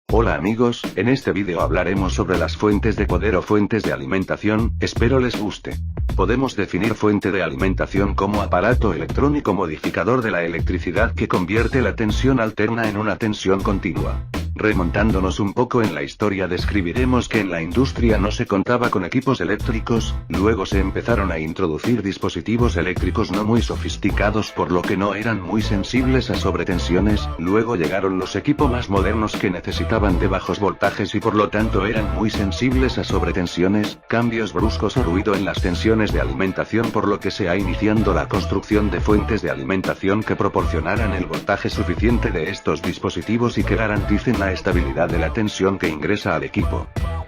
Hola amigos, en este vídeo hablaremos sobre las fuentes de poder o fuentes de alimentación, espero les guste. Podemos definir fuente de alimentación como aparato electrónico modificador de la electricidad que convierte la tensión alterna en una tensión continua. Remontándonos un poco en la historia describiremos que en la industria no se contaba con equipos eléctricos, luego se empezaron a introducir dispositivos eléctricos no muy sofisticados por lo que no eran muy sensibles a sobretensiones, luego llegaron los equipos más modernos que necesitaban de bajos voltajes y por lo tanto eran muy sensibles a sobretensiones, cambios bruscos o ruido en las tensiones de alimentación por lo que se ha iniciando la construcción de fuentes de alimentación que proporcionaran el voltaje suficiente de estos dispositivos y que garanticen la estabilidad de la tensión que ingresa al equipo.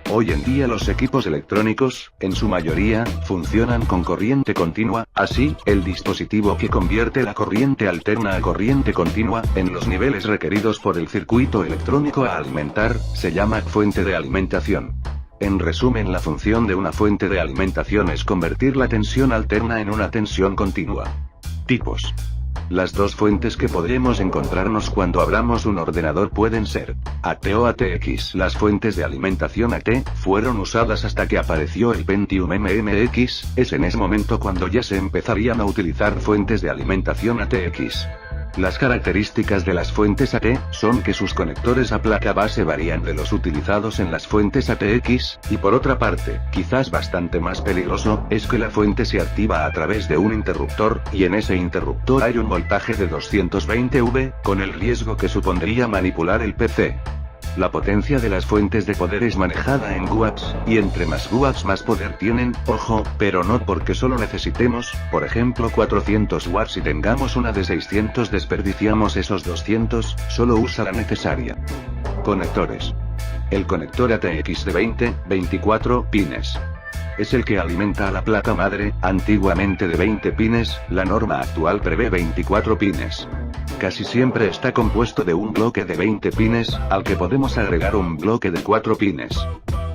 Hoy en día los equipos electrónicos, en su mayoría, funcionan con corriente continua, así, el dispositivo que convierte la corriente alterna a corriente continua, en los niveles requeridos por el circuito electrónico a alimentar, se llama fuente de alimentación. En resumen, la función de una fuente de alimentación es convertir la tensión alterna en una tensión continua. Tipos. Las dos fuentes que podremos encontrarnos cuando abramos un ordenador pueden ser AT o ATX. Las fuentes de alimentación AT fueron usadas hasta que apareció el Pentium MMX, es en ese momento cuando ya se empezarían a utilizar fuentes de alimentación ATX. Las características de las fuentes AT son que sus conectores a placa base varían de los utilizados en las fuentes ATX, y por otra parte, quizás bastante más peligroso, es que la fuente se activa a través de un interruptor, y en ese interruptor hay un voltaje de 220 V, con el riesgo que supondría manipular el PC. La potencia de las fuentes de poder es manejada en watts, y entre más watts más poder tienen, ojo, pero no porque solo necesitemos, por ejemplo 400 watts y tengamos una de 600 desperdiciamos esos 200, solo usa la necesaria. Conectores. El conector ATX de 24 pines. Es el que alimenta a la placa madre, antiguamente de 20 pines, la norma actual prevé 24 pines. Casi siempre está compuesto de un bloque de 20 pines, al que podemos agregar un bloque de 4 pines.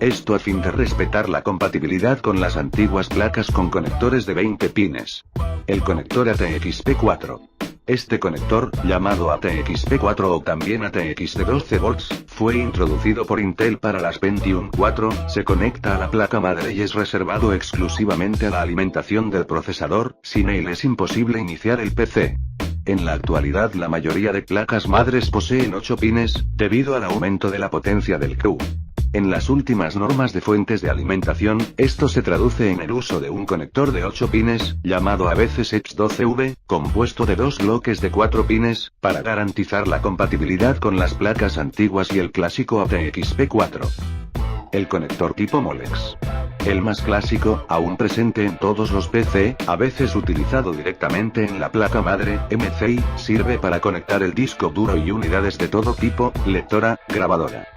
Esto a fin de respetar la compatibilidad con las antiguas placas con conectores de 20 pines. El conector ATX-P4. Este conector, llamado ATX-P4 o también ATX de 12 volts, fue introducido por Intel para las Pentium 4, se conecta a la placa madre y es reservado exclusivamente a la alimentación del procesador, sin él es imposible iniciar el PC. En la actualidad la mayoría de placas madres poseen 8 pines, debido al aumento de la potencia del CU. En las últimas normas de fuentes de alimentación, esto se traduce en el uso de un conector de 8 pines, llamado a veces H12V, compuesto de dos bloques de 4 pines, para garantizar la compatibilidad con las placas antiguas y el clásico ATX-P4. El conector tipo Molex. El más clásico, aún presente en todos los PC, a veces utilizado directamente en la placa madre, MCI, sirve para conectar el disco duro y unidades de todo tipo, lectora, grabadora.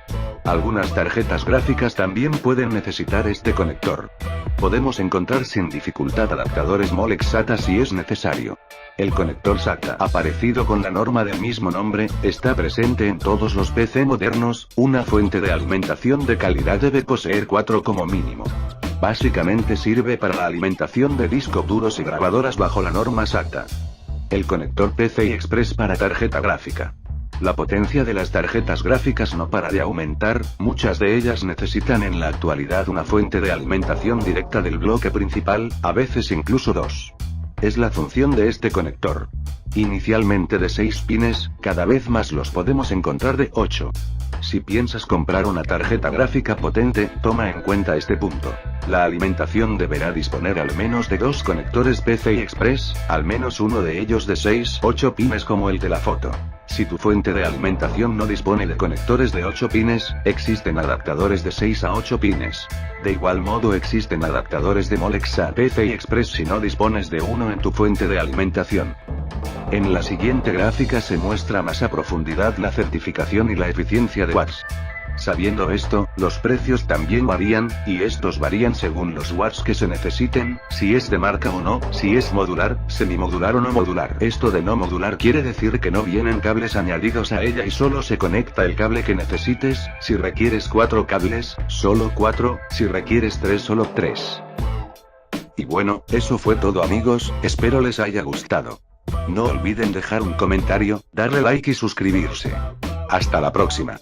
Algunas tarjetas gráficas también pueden necesitar este conector. Podemos encontrar sin dificultad adaptadores Molex SATA si es necesario. El conector SATA, aparecido con la norma del mismo nombre, está presente en todos los PC modernos, una fuente de alimentación de calidad debe poseer 4 como mínimo. Básicamente sirve para la alimentación de discos duros y grabadoras bajo la norma SATA. El conector PCI Express para tarjeta gráfica. La potencia de las tarjetas gráficas no para de aumentar, muchas de ellas necesitan en la actualidad una fuente de alimentación directa del bloque principal, a veces incluso dos. Es la función de este conector. Inicialmente de 6 pines, cada vez más los podemos encontrar de 8. Si piensas comprar una tarjeta gráfica potente, toma en cuenta este punto. La alimentación deberá disponer al menos de 2 conectores PCI Express, al menos uno de ellos de 6-8 pines como el de la foto. Si tu fuente de alimentación no dispone de conectores de 8 pines, existen adaptadores de 6 a 8 pines. De igual modo existen adaptadores de Molex a PCI Express si no dispones de uno en tu fuente de alimentación. En la siguiente gráfica se muestra más a profundidad la certificación y la eficiencia de watts. Sabiendo esto, los precios también varían, y estos varían según los watts que se necesiten, si es de marca o no, si es modular, semimodular o no modular. Esto de no modular quiere decir que no vienen cables añadidos a ella y solo se conecta el cable que necesites, si requieres 4 cables, solo 4, si requieres 3 solo 3. Y bueno, eso fue todo amigos, espero les haya gustado. No olviden dejar un comentario, darle like y suscribirse. Hasta la próxima.